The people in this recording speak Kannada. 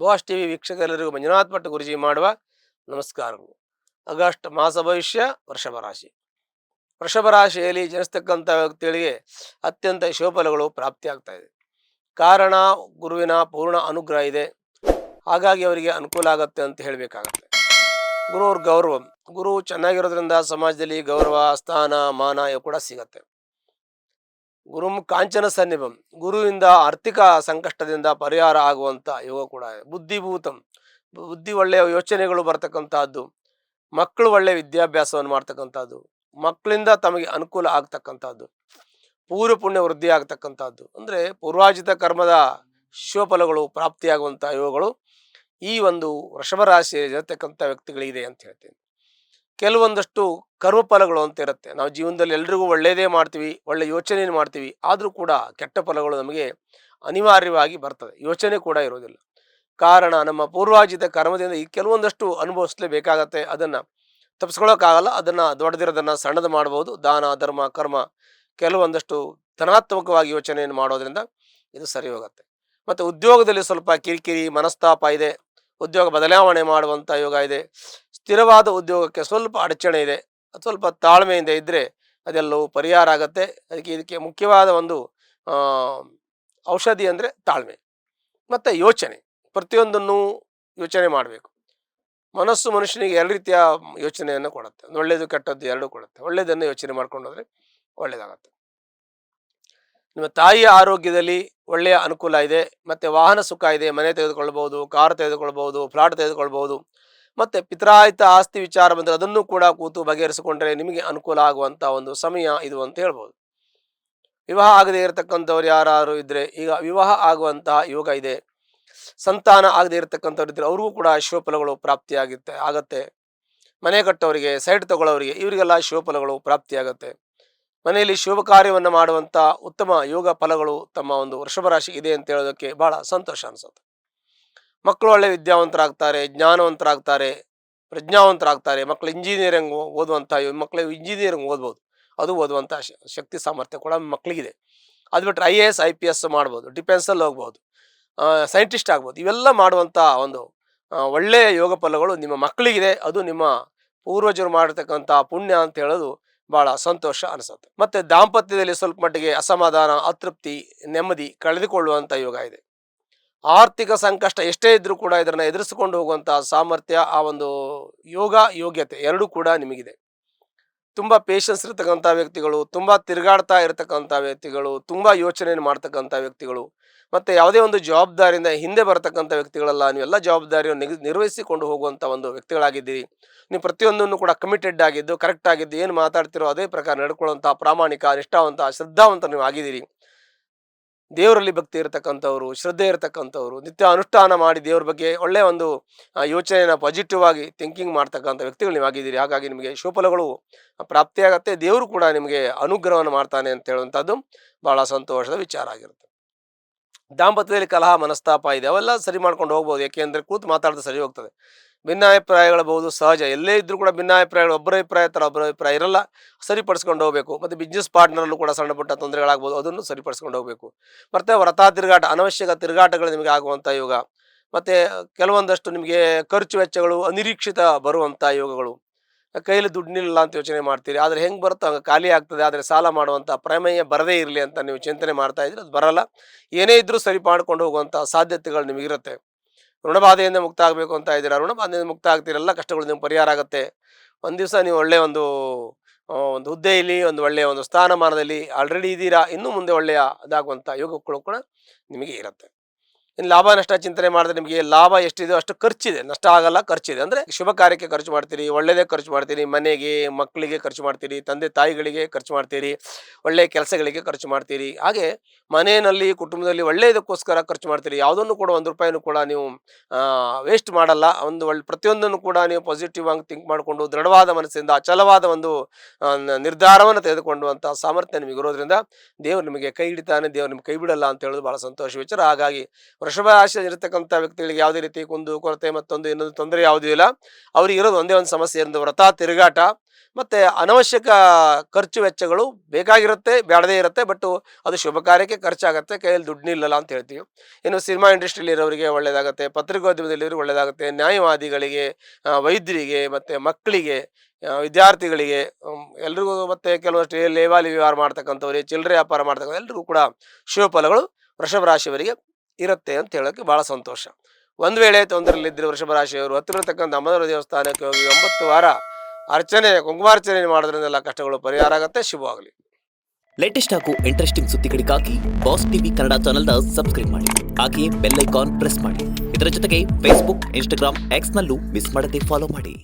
ಬಾಸ್ ಟಿವಿ ವೀಕ್ಷಕರೆಲ್ಲರಿಗೂ ಮಂಜುನಾಥ್ ಭಟ್ ಗುರುಜಿ ಮಾಡುವ ನಮಸ್ಕಾರಗಳು. ಆಗಸ್ಟ್ ಮಾಸ ಭವಿಷ್ಯ ವೃಷಭ ರಾಶಿ. ವೃಷಭ ರಾಶಿಯಲ್ಲಿ ಜನಿಸ್ತಕ್ಕಂಥ ವ್ಯಕ್ತಿಗಳಿಗೆ ಅತ್ಯಂತ ಶುಭಫಲಗಳು ಪ್ರಾಪ್ತಿಯಾಗ್ತಾ ಇದೆ. ಕಾರಣ ಗುರುವಿನ ಪೂರ್ಣ ಅನುಗ್ರಹ ಇದೆ, ಹಾಗಾಗಿ ಅವರಿಗೆ ಅನುಕೂಲ ಆಗುತ್ತೆ ಅಂತ ಹೇಳಬೇಕಾಗತ್ತೆ. ಗುರುವ್ರ ಗೌರವ, ಗುರು ಚೆನ್ನಾಗಿರೋದ್ರಿಂದ ಸಮಾಜದಲ್ಲಿ ಗೌರವ, ಸ್ಥಾನ, ಮಾನ ಇವು ಕೂಡ ಸಿಗತ್ತೆ. ಗುರುಂ ಕಾಂಚನ ಸನ್ನಿಭಂ, ಗುರುವಿಂದ ಆರ್ಥಿಕ ಸಂಕಷ್ಟದಿಂದ ಪರಿಹಾರ ಆಗುವಂಥ ಯೋಗ ಕೂಡ ಇದೆ. ಬುದ್ಧಿಭೂತಂ, ಬುದ್ಧಿ ಒಳ್ಳೆಯ ಯೋಚನೆಗಳು ಬರ್ತಕ್ಕಂಥದ್ದು. ಮಕ್ಕಳು ಒಳ್ಳೆಯ ವಿದ್ಯಾಭ್ಯಾಸವನ್ನು ಮಾಡ್ತಕ್ಕಂಥದ್ದು, ಮಕ್ಕಳಿಂದ ತಮಗೆ ಅನುಕೂಲ ಆಗ್ತಕ್ಕಂಥದ್ದು, ಪೂರ್ವ ಪುಣ್ಯ ವೃದ್ಧಿ ಆಗ್ತಕ್ಕಂಥದ್ದು, ಅಂದರೆ ಪೂರ್ವಾಜಿತ ಕರ್ಮದ ಶುಭಫಲಗಳು ಪ್ರಾಪ್ತಿಯಾಗುವಂಥ ಯೋಗಗಳು ಈ ಒಂದು ವೃಷಭ ರಾಶಿಯಲ್ಲಿ ಇರತಕ್ಕಂಥ ವ್ಯಕ್ತಿಗಳಿದೆ ಅಂತ ಹೇಳ್ತೀನಿ. ಕೆಲವೊಂದಷ್ಟು ಕರ್ಮಫಲಗಳು ಅಂತ ಇರುತ್ತೆ. ನಾವು ಜೀವನದಲ್ಲಿ ಎಲ್ರಿಗೂ ಒಳ್ಳೆಯದೇ ಮಾಡ್ತೀವಿ, ಒಳ್ಳೆ ಯೋಚನೆಯನ್ನು ಮಾಡ್ತೀವಿ, ಆದರೂ ಕೂಡ ಕೆಟ್ಟ ಫಲಗಳು ನಮಗೆ ಅನಿವಾರ್ಯವಾಗಿ ಬರ್ತದೆ. ಯೋಚನೆ ಕೂಡ ಇರೋದಿಲ್ಲ. ಕಾರಣ ನಮ್ಮ ಪೂರ್ವಾಜಿತ ಕರ್ಮದಿಂದ ಈ ಕೆಲವೊಂದಷ್ಟು ಅನುಭವಿಸಲೇಬೇಕಾಗತ್ತೆ. ಅದನ್ನು ತಪ್ಪಿಸ್ಕೊಳ್ಳೋಕ್ಕಾಗಲ್ಲ. ಅದನ್ನು ದೊಡ್ಡದಿರೋದನ್ನು ಸಣ್ಣದು ಮಾಡ್ಬೋದು. ದಾನ, ಧರ್ಮ, ಕರ್ಮ ಕೆಲವೊಂದಷ್ಟು ಧನಾತ್ಮಕವಾಗಿ ಯೋಚನೆಯನ್ನು ಮಾಡೋದ್ರಿಂದ ಇದು ಸರಿ ಹೋಗುತ್ತೆ. ಮತ್ತು ಉದ್ಯೋಗದಲ್ಲಿ ಸ್ವಲ್ಪ ಕಿರಿಕಿರಿ ಮನಸ್ತಾಪ ಇದೆ. ಉದ್ಯೋಗ ಬದಲಾವಣೆ ಮಾಡುವಂಥ ಯೋಗ ಇದೆ. ಸ್ಥಿರವಾದ ಉದ್ಯೋಗಕ್ಕೆ ಸ್ವಲ್ಪ ಅಡಚಣೆ ಇದೆ. ಸ್ವಲ್ಪ ತಾಳ್ಮೆಯಿಂದ ಇದ್ದರೆ ಅದೆಲ್ಲವೂ ಪರಿಹಾರ ಆಗುತ್ತೆ. ಇದಕ್ಕೆ ಮುಖ್ಯವಾದ ಒಂದು ಔಷಧಿ ಅಂದರೆ ತಾಳ್ಮೆ ಮತ್ತು ಯೋಚನೆ. ಪ್ರತಿಯೊಂದನ್ನು ಯೋಚನೆ ಮಾಡಬೇಕು. ಮನಸ್ಸು ಮನುಷ್ಯನಿಗೆ ಎರಡು ರೀತಿಯ ಯೋಚನೆಯನ್ನು ಕೊಡುತ್ತೆ. ಒಳ್ಳೆಯದು ಕೆಟ್ಟದ್ದು ಎರಡೂ ಕೊಡುತ್ತೆ. ಒಳ್ಳೆಯದನ್ನು ಯೋಚನೆ ಮಾಡ್ಕೊಂಡೋದ್ರೆ ಒಳ್ಳೆಯದಾಗತ್ತೆ. ನಿಮ್ಮ ತಾಯಿಯ ಆರೋಗ್ಯದಲ್ಲಿ ಒಳ್ಳೆಯ ಅನುಕೂಲ ಇದೆ. ಮತ್ತು ವಾಹನ ಸುಖ ಇದೆ. ಮನೆ ತೆಗೆದುಕೊಳ್ಬೋದು, ಕಾರು ತೆಗೆದುಕೊಳ್ಬೋದು, ಫ್ಲಾಟ್ ತೆಗೆದುಕೊಳ್ಬೋದು. ಮತ್ತು ಪಿತ್ರಾಹಿತ ಆಸ್ತಿ ವಿಚಾರ ಬಂದರೆ ಅದನ್ನು ಕೂಡ ಕೂತು ಬಗೆಹರಿಸಿಕೊಂಡ್ರೆ ನಿಮಗೆ ಅನುಕೂಲ ಆಗುವಂಥ ಒಂದು ಸಮಯ ಇದು ಅಂತ ಹೇಳ್ಬೋದು. ವಿವಾಹ ಆಗದೇ ಇರತಕ್ಕಂಥವ್ರು ಯಾರು ಇದ್ದರೆ ಈಗ ವಿವಾಹ ಆಗುವಂತಹ ಯೋಗ ಇದೆ. ಸಂತಾನ ಆಗದೇ ಇರತಕ್ಕಂಥವ್ರು ಇದ್ದರೆ ಅವ್ರಿಗೂ ಕೂಡ ಶುಭಫಲಗಳು ಆಗತ್ತೆ. ಮನೆ ಕಟ್ಟೋರಿಗೆ, ಸೈಟ್ ತಗೊಳ್ಳೋರಿಗೆ ಇವರಿಗೆಲ್ಲ ಶುಭಫಲಗಳು ಪ್ರಾಪ್ತಿಯಾಗತ್ತೆ. ಮನೆಯಲ್ಲಿ ಶುಭ ಕಾರ್ಯವನ್ನು ಮಾಡುವಂಥ ಉತ್ತಮ ಯೋಗ ಫಲಗಳು ತಮ್ಮ ಒಂದು ವೃಷಭ ರಾಶಿ ಇದೆ ಅಂತ ಹೇಳೋದಕ್ಕೆ ಭಾಳ ಸಂತೋಷ ಅನಿಸುತ್ತೆ. ಮಕ್ಕಳು ಒಳ್ಳೆ ವಿದ್ಯಾವಂತರಾಗ್ತಾರೆ, ಜ್ಞಾನವಂತರಾಗ್ತಾರೆ, ಪ್ರಜ್ಞಾವಂತರಾಗ್ತಾರೆ. ಮಕ್ಕಳು ಇಂಜಿನಿಯರಿಂಗ್ ಓದುವಂಥ ಮಕ್ಕಳು ಇಂಜಿನಿಯರಿಂಗ್ ಓದ್ಬೋದು. ಅದು ಓದುವಂಥ ಶಕ್ತಿ ಸಾಮರ್ಥ್ಯ ಕೂಡ ಮಕ್ಕಳಿಗಿದೆ. ಅದು ಬಿಟ್ಟರೆ IAS IPS ಮಾಡ್ಬೋದು, ಡಿಫೆನ್ಸಲ್ಲಿ ಹೋಗ್ಬೋದು, ಸೈಂಟಿಸ್ಟ್ ಆಗ್ಬೋದು. ಇವೆಲ್ಲ ಮಾಡುವಂಥ ಒಂದು ಒಳ್ಳೆಯ ಯೋಗ ಫಲಗಳು ನಿಮ್ಮ ಮಕ್ಕಳಿಗಿದೆ. ಅದು ನಿಮ್ಮ ಪೂರ್ವಜರು ಮಾಡಿರ್ತಕ್ಕಂಥ ಪುಣ್ಯ ಅಂತ ಹೇಳೋದು ಭಾಳ ಸಂತೋಷ ಅನಿಸುತ್ತೆ. ಮತ್ತು ದಾಂಪತ್ಯದಲ್ಲಿ ಸ್ವಲ್ಪ ಮಟ್ಟಿಗೆ ಅಸಮಾಧಾನ, ಅತೃಪ್ತಿ, ನೆಮ್ಮದಿ ಕಳೆದುಕೊಳ್ಳುವಂಥ ಯೋಗ ಇದೆ. ಆರ್ಥಿಕ ಸಂಕಷ್ಟ ಎಷ್ಟೇ ಇದ್ದರೂ ಕೂಡ ಇದನ್ನು ಎದುರಿಸಿಕೊಂಡು ಹೋಗುವಂಥ ಸಾಮರ್ಥ್ಯ, ಆ ಒಂದು ಯೋಗ್ಯತೆ ಎರಡೂ ಕೂಡ ನಿಮಗಿದೆ. ತುಂಬ ಪೇಷನ್ಸ್ ಇರತಕ್ಕಂಥ ವ್ಯಕ್ತಿಗಳು, ತುಂಬ ತಿರುಗಾಡ್ತಾ ಇರತಕ್ಕಂಥ ವ್ಯಕ್ತಿಗಳು, ತುಂಬ ಯೋಚನೆಯನ್ನು ಮಾಡ್ತಕ್ಕಂಥ ವ್ಯಕ್ತಿಗಳು, ಮತ್ತು ಯಾವುದೇ ಒಂದು ಜವಾಬ್ದಾರಿಯಿಂದ ಹಿಂದೆ ಬರತಕ್ಕಂಥ ವ್ಯಕ್ತಿಗಳಲ್ಲ. ನೀವೆಲ್ಲ ಜವಾಬ್ದಾರಿಯನ್ನು ನಿರ್ವಹಿಸಿಕೊಂಡು ಹೋಗುವಂಥ ಒಂದು ವ್ಯಕ್ತಿಗಳಾಗಿದ್ದೀರಿ. ನೀವು ಪ್ರತಿಯೊಂದನ್ನು ಕೂಡ ಕಮಿಟೆಡ್ ಆಗಿದ್ದು, ಕರೆಕ್ಟ್ ಆಗಿದ್ದು, ಏನು ಮಾತಾಡ್ತಿರೋ ಅದೇ ಪ್ರಕಾರ ನಡ್ಕೊಳ್ಳುವಂಥ ಪ್ರಾಮಾಣಿಕ, ನಿಷ್ಠಾವಂತ, ಶ್ರದ್ಧಾವಂತ ನೀವು ಆಗಿದ್ದೀರಿ. ದೇವರಲ್ಲಿ ಭಕ್ತಿ ಇರತಕ್ಕಂಥವ್ರು, ಶ್ರದ್ಧೆ ಇರತಕ್ಕಂಥವ್ರು, ನಿತ್ಯ ಅನುಷ್ಠಾನ ಮಾಡಿ ದೇವ್ರ ಬಗ್ಗೆ ಒಳ್ಳೆಯ ಒಂದು ಯೋಚನೆಯನ್ನು ಪಾಸಿಟಿವ್ ಆಗಿ ಥಿಂಕಿಂಗ್ ಮಾಡ್ತಕ್ಕಂಥ ವ್ಯಕ್ತಿಗಳು ನೀವು ಆಗಿದ್ದೀರಿ. ಹಾಗಾಗಿ ನಿಮಗೆ ಶುಭಫಲಗಳು ಪ್ರಾಪ್ತಿಯಾಗತ್ತೆ. ದೇವರು ಕೂಡ ನಿಮಗೆ ಅನುಗ್ರಹವನ್ನು ಮಾಡ್ತಾನೆ ಅಂತ ಹೇಳುವಂಥದ್ದು ಭಾಳ ಸಂತೋಷದ ವಿಚಾರ ಆಗಿರುತ್ತೆ. ದಾಂಪತ್ಯದಲ್ಲಿ ಕಲಹ ಮನಸ್ತಾಪ ಇದೆ, ಅವೆಲ್ಲ ಸರಿ ಮಾಡ್ಕೊಂಡು ಹೋಗ್ಬೋದು. ಯಾಕೆಂದರೆ ಕೂತು ಮಾತಾಡಿದ್ರೆ ಸರಿ ಹೋಗ್ತದೆ. ಭಿನ್ನಾಭಿಪ್ರಾಯಗಳಬಹುದು ಸಹಜ. ಎಲ್ಲೇ ಇದ್ದರೂ ಕೂಡ ಭಿನ್ನಾಭಿಪ್ರಾಯಗಳು ಒಬ್ಬರ ಅಭಿಪ್ರಾಯ ಥರ ಒಬ್ಬರ ಅಭಿಪ್ರಾಯ ಇರಲ್ಲ. ಸರಿಪಡಿಸ್ಕೊಂಡು ಹೋಗಬೇಕು. ಮತ್ತು ಬಿಸ್ನೆಸ್ ಪಾರ್ಟ್ನರಲ್ಲೂ ಕೂಡ ಸಣ್ಣ ಪುಟ್ಟ ತೊಂದರೆಗಳಾಗ್ಬೋದು, ಅದನ್ನು ಸರಿಪಡಿಸ್ಕೊಂಡು ಹೋಗಬೇಕು. ಮತ್ತು ವ್ರತ ತಿರುಗಾಟ, ಅನವಶ್ಯಕ ತಿರುಗಾಟಗಳು ನಿಮಗೆ ಆಗುವಂಥ ಯೋಗ. ಮತ್ತು ಕೆಲವೊಂದಷ್ಟು ನಿಮಗೆ ಖರ್ಚು ವೆಚ್ಚಗಳು ಅನಿರೀಕ್ಷಿತ ಬರುವಂಥ ಯೋಗಗಳು. ಕೈಲಿ ದುಡ್ಡಿನಿಲ್ಲ ಅಂತ ಯೋಚನೆ ಮಾಡ್ತೀರಿ, ಆದರೆ ಹೆಂಗೆ ಬರುತ್ತೋ ಹಂಗೆ ಖಾಲಿ ಆಗ್ತದೆ. ಆದರೆ ಸಾಲ ಮಾಡುವಂಥ ಪ್ರಮೇಯ ಬರದೇ ಇರಲಿ ಅಂತ ನೀವು ಚಿಂತನೆ ಮಾಡ್ತಾ ಇದ್ರೆ ಅದು ಬರಲ್ಲ. ಏನೇ ಇದ್ದರೂ ಸರಿ ಮಾಡ್ಕೊಂಡು ಹೋಗುವಂಥ ಸಾಧ್ಯತೆಗಳು ನಿಮಗಿರುತ್ತೆ. ಋಣಬಾಧೆಯಿಂದ ಮುಕ್ತ ಆಗಬೇಕು ಅಂತ ಇದ್ದೀರಾ, ಋಣಬಾಧೆಯಿಂದ ಮುಕ್ತ ಆಗ್ತೀರಲ್ಲ, ಕಷ್ಟಗಳು ನಿಮ್ಗೆ ಪರಿಹಾರ ಆಗುತ್ತೆ. ಒಂದು ದಿವಸ ನೀವು ಒಳ್ಳೆಯ ಒಂದು ಹುದ್ದೆಯಲ್ಲಿ, ಒಂದು ಒಳ್ಳೆಯ ಒಂದು ಸ್ಥಾನಮಾನದಲ್ಲಿ ಆಲ್ರೆಡಿ ಇದ್ದೀರಾ. ಇನ್ನು ಮುಂದೆ ಒಳ್ಳೆಯ ಅದಾಗುವಂಥ ಯೋಗಗಳು ಕೂಡ ನಿಮಗೆ ಇರುತ್ತೆ. ಇನ್ನು ಲಾಭ ನಷ್ಟ ಚಿಂತನೆ ಮಾಡಿದ್ರೆ ನಿಮಗೆ ಲಾಭ ಎಷ್ಟಿದೆ ಅಷ್ಟು ಖರ್ಚಿದೆ, ನಷ್ಟ ಆಗಲ್ಲ, ಖರ್ಚಿದೆ. ಅಂದರೆ ಶುಭ ಕಾರ್ಯಕ್ಕೆ ಖರ್ಚು ಮಾಡ್ತೀರಿ, ಒಳ್ಳೆಯದೇ ಖರ್ಚು ಮಾಡ್ತೀರಿ, ಮನೆಗೆ ಮಕ್ಕಳಿಗೆ ಖರ್ಚು ಮಾಡ್ತೀರಿ, ತಂದೆ ತಾಯಿಗಳಿಗೆ ಖರ್ಚು ಮಾಡ್ತೀರಿ, ಒಳ್ಳೆಯ ಕೆಲಸಗಳಿಗೆ ಖರ್ಚು ಮಾಡ್ತೀರಿ. ಹಾಗೆ ಮನೆಯಲ್ಲಿ ಕುಟುಂಬದಲ್ಲಿ ಒಳ್ಳೆಯದಕ್ಕೋಸ್ಕರ ಖರ್ಚು ಮಾಡ್ತೀರಿ. ಯಾವುದನ್ನು ಕೂಡ ₹1 ಕೂಡ ನೀವು ವೇಸ್ಟ್ ಮಾಡಲ್ಲ. ಒಂದು ಪ್ರತಿಯೊಂದನ್ನು ಕೂಡ ನೀವು ಪಾಸಿಟಿವ್ ಆಗಿ ಥಿಂಕ್ ಮಾಡಿಕೊಂಡು ದೃಢವಾದ ಮನಸ್ಸಿಂದ ಅಚಲವಾದ ಒಂದು ನಿರ್ಧಾರವನ್ನು ತೆಗೆದುಕೊಳ್ಳುವಂಥ ಸಾಮರ್ಥ್ಯ ನಿಮಗಿರೋದ್ರಿಂದ ದೇವರು ನಿಮಗೆ ಕೈ ಹಿಡಿತಾನೆ, ದೇವರು ನಿಮ್ಗೆ ಕೈ ಬಿಡಲ್ಲ ಅಂತ ಹೇಳೋದು ಭಾಳ ಸಂತೋಷ ವಿಚಾರ. ಹಾಗಾಗಿ ವೃಷಭ ರಾಶಿಯಲ್ಲಿ ಇರತಕ್ಕಂಥ ವ್ಯಕ್ತಿಗಳಿಗೆ ಯಾವುದೇ ರೀತಿ ಕುಂದು ಕೊರತೆ ಮತ್ತೊಂದು ಇನ್ನೊಂದು ತೊಂದರೆ ಯಾವುದೂ ಇಲ್ಲ. ಅವ್ರಿಗೆ ಇರೋದು ಒಂದೇ ಒಂದು ಸಮಸ್ಯೆ ಎಂದು ವ್ರತ, ತಿರುಗಾಟ ಮತ್ತು ಅನವಶ್ಯಕ ಖರ್ಚು ವೆಚ್ಚಗಳು ಬೇಕಾಗಿರುತ್ತೆ, ಬೇಡದೇ ಇರುತ್ತೆ. ಬಟ್ ಅದು ಶುಭ ಕಾರ್ಯಕ್ಕೆ ಖರ್ಚಾಗುತ್ತೆ, ಕೈಯಲ್ಲಿ ದುಡ್ಡು ನಿಲ್ಲಲ್ಲ ಅಂತ ಹೇಳ್ತೀವಿ. ಇನ್ನು ಸಿನಿಮಾ ಇಂಡಸ್ಟ್ರಿಯಲ್ಲಿ ಇರೋರಿಗೆ ಒಳ್ಳೆಯದಾಗುತ್ತೆ, ಪತ್ರಿಕೋದ್ಯಮದಲ್ಲಿ ಒಳ್ಳೆಯದಾಗುತ್ತೆ, ನ್ಯಾಯವಾದಿಗಳಿಗೆ, ವೈದ್ಯರಿಗೆ ಮತ್ತು ಮಕ್ಕಳಿಗೆ, ವಿದ್ಯಾರ್ಥಿಗಳಿಗೆ, ಎಲ್ರಿಗೂ ಮತ್ತು ಕೆಲವಷ್ಟು ಲೇವಾಲಿ ವ್ಯವಹಾರ ಮಾಡ್ತಕ್ಕಂಥವ್ರಿಗೆ, ಚಿಲ್ಲರೆ ವ್ಯಾಪಾರ ಮಾಡ್ತಕ್ಕಂಥ ಎಲ್ರಿಗೂ ಕೂಡ ಶುಭ ಫಲಗಳು ವೃಷಭ ರಾಶಿಯವರಿಗೆ ಇರುತ್ತೆ ಅಂತ ಹೇಳೋಕ್ಕೆ ಭಾಳ ಸಂತೋಷ. ಒಂದು ವೇಳೆ ತೊಂದರೆಯಲ್ಲಿದ್ದರೆ ವೃಷಭ ರಾಶಿಯವರು ಹತ್ತಿರತಕ್ಕಂಥ ಅಮ್ಮನವರ ದೇವಸ್ಥಾನಕ್ಕೆ ಹೋಗಿ 9 ವಾರ ಅರ್ಚನೆ, ಕುಂಕುಮಾರ್ಚನೆ ಮಾಡೋದ್ರಿಂದೆಲ್ಲ ಕಷ್ಟಗಳು ಪರಿಹಾರ ಆಗುತ್ತೆ. ಶುಭವಾಗಲಿ. ಲೇಟೆಸ್ಟ್ ಹಾಗೂ ಇಂಟ್ರೆಸ್ಟಿಂಗ್ ಸುದ್ದಿಗಳಿಗಾಗಿ ಬಾಸ್ ಟಿವಿ ಕನ್ನಡ ಚಾನೆಲ್ನ ಸಬ್ಸ್ಕ್ರೈಬ್ ಮಾಡಿ. ಹಾಗೆಯೇ ಬೆಲ್ ಐಕಾನ್ ಪ್ರೆಸ್ ಮಾಡಿ. ಇದರ ಜೊತೆಗೆ ಫೇಸ್ಬುಕ್, ಇನ್ಸ್ಟಾಗ್ರಾಮ್, ಎಕ್ಸ್ನಲ್ಲೂ ಮಿಸ್ ಮಾಡದೆ ಫಾಲೋ ಮಾಡಿ.